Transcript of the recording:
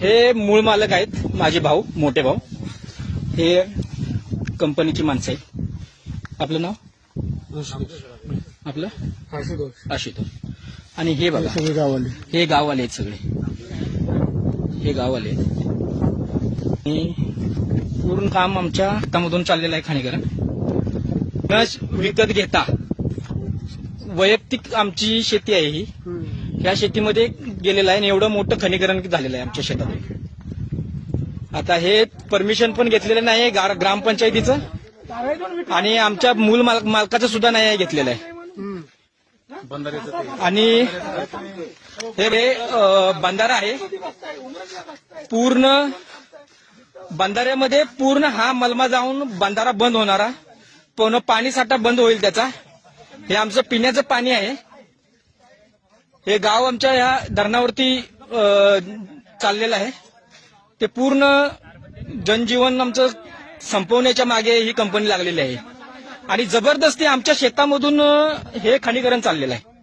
हे मूळ मालक आहेत माझे भाऊ, मोठे भाऊ. हे कंपनीची माणसं आहेत. आपलं नाव? आपलं आशुतोष. आणि हे बघा, सगळे गाववाले. हे गाववाले आहेत सगळे. हे गाववाले आहेत. आणि पूर्ण काम आमच्या हातामधून चाललेलं आहे खनिकरण. विकत घेता वैयक्तिक आमची शेती आहे ही. ह्या शेतीमध्ये गेलेलं आहे आणि एवढं मोठं खनिकरण झालेलं आहे आमच्या शेतात. आता हे परमिशन पण घेतलेलं नाही ग्रामपंचायतीचं आणि आमच्या मूल मालकाचं सुद्धा नाही घेतलेलं आहे. आणि हे बंधारा आहे. पूर्ण बंधाऱ्यामध्ये पूर्ण हा मलमा जाऊन बंधारा बंद होणारा, पूर्ण पाणी साठा बंद होईल त्याचा. हे आमचं पिण्याचं पाणी आहे. हे गाव आमच्या या धरणावरती चाललेलं आहे. ते पूर्ण जनजीवन आमचं संपवण्याच्या मागे ही कंपनी लागलेली आहे आणि जबरदस्ती आमच्या शेतामधून हे खनिकरण चाललेलं आहे.